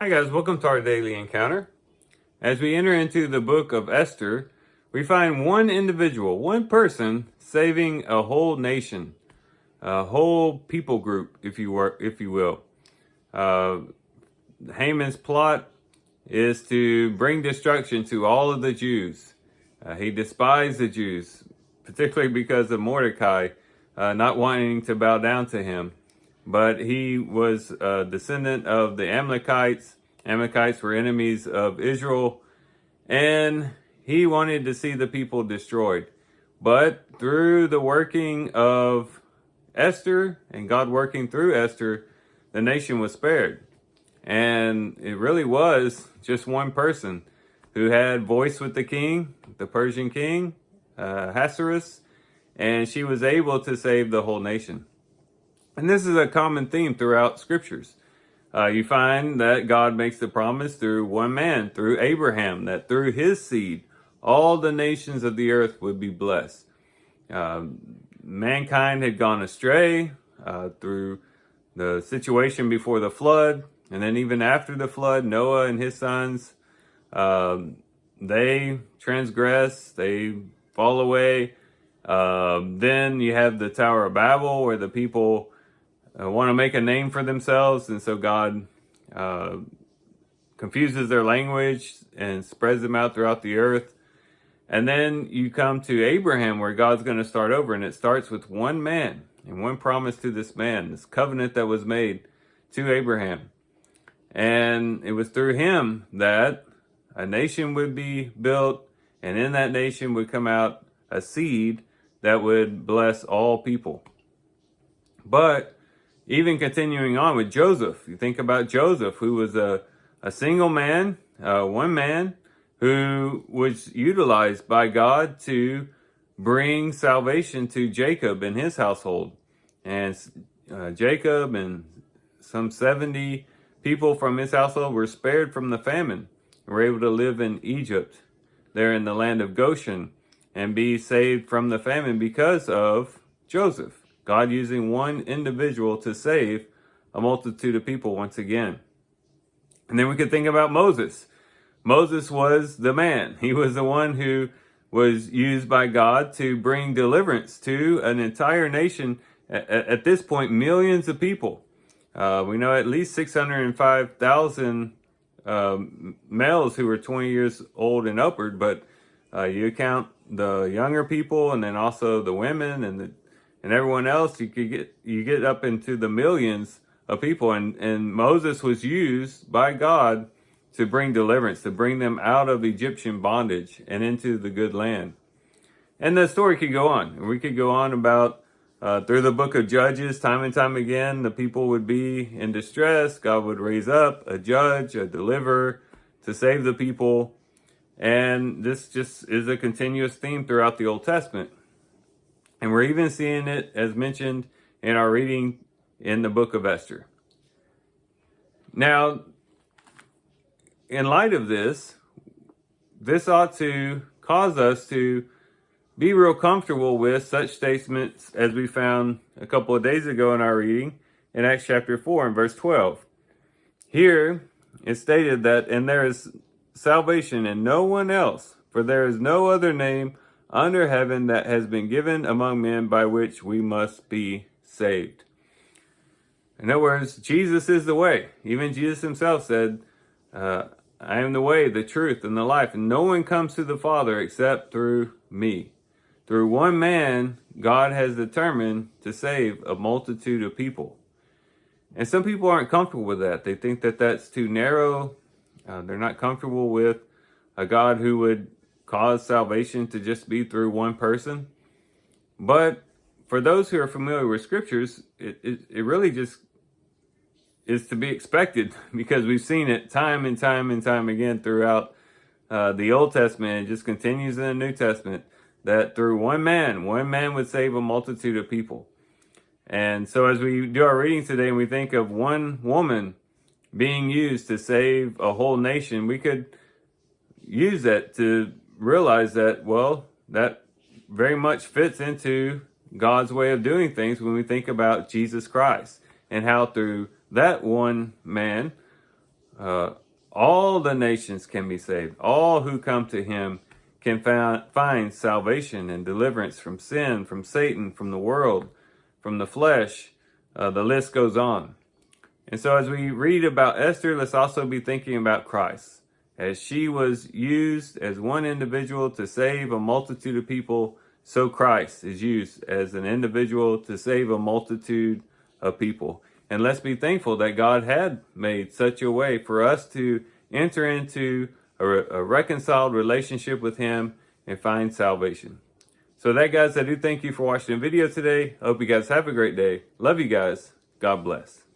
Hi guys, welcome to our daily encounter. As we enter into the book of Esther, we find one individual, one person saving a whole nation, a whole people group, if you will. Uh, Haman's plot is to bring destruction to all of the Jews. He despised the Jews, particularly because of Mordecai not wanting to bow down to him. But he was a descendant of the Amalekites. Amalekites were enemies of Israel, and he wanted to see the people destroyed. But through the working of Esther and God working through Esther, the nation was spared. And it really was just one person who had voice with the king, the Persian king, Ahasuerus, and she was able to save the whole nation. And this is a common theme throughout scriptures. You find that God makes the promise through one man, through Abraham, that through his seed, all the nations of the earth would be blessed. Mankind had gone astray through the situation before the flood, and then even after the flood, Noah and his sons, they transgress, they fall away. Then you have the Tower of Babel, where the people want to make a name for themselves, and so God confuses their language and spreads them out throughout the earth. And then you come to Abraham, where God's going to start over, and it starts with one man and one promise to this man, this covenant that was made to Abraham. And it was through him that a nation would be built, and in that nation would come out a seed that would bless all people. But even continuing on with Joseph, you think about Joseph, who was a single man, one man, who was utilized by God to bring salvation to Jacob and his household. And Jacob and some 70 people from his household were spared from the famine and were able to live in Egypt, there in the land of Goshen, and be saved from the famine because of Joseph. God using one individual to save a multitude of people once again. And then we could think about Moses. Moses was the man. He was the one who was used by God to bring deliverance to an entire nation. At this point, millions of people. We know at least 605,000 males who were 20 years old and upward, but you count the younger people and then also the women and everyone else, you get up into the millions of people. And Moses was used by God to bring deliverance, to bring them out of Egyptian bondage and into the good land. And the story could go on. We could go on about through the book of Judges, time and time again, the people would be in distress. God would raise up a judge, a deliverer to save the people. And this just is a continuous theme throughout the Old Testament. And we're even seeing it as mentioned in our reading in the book of Esther. Now, in light of this ought to cause us to be real comfortable with such statements as we found a couple of days ago in our reading in Acts chapter 4 and verse 12. Here it's stated that, and there is salvation in no one else, for there is no other name under heaven that has been given among men by which we must be saved. In other words, Jesus is the way. Even Jesus himself said, I am the way, the truth, and the life, and no one comes to the Father except through me. Through one man, God has determined to save a multitude of people. And some people aren't comfortable with that. They think that that's too narrow. They're not comfortable with a God who would cause salvation to just be through one person. But for those who are familiar with scriptures, it really just is to be expected, because we've seen it time and time and time again throughout the Old Testament. It just continues in the New Testament that through one man would save a multitude of people. And so as we do our reading today and we think of one woman being used to save a whole nation, we could use that to realize that, well, that very much fits into God's way of doing things when we think about Jesus Christ and how through that one man all the nations can be saved. All who come to him can find salvation and deliverance from sin, from Satan, from the world, from the flesh. The list goes on. And so as we read about Esther, let's also be thinking about Christ. As she was used as one individual to save a multitude of people, so Christ is used as an individual to save a multitude of people. And let's be thankful that God had made such a way for us to enter into a reconciled relationship with him and find salvation. So that, guys, I do thank you for watching the video today. I hope you guys have a great day. Love you guys. God bless.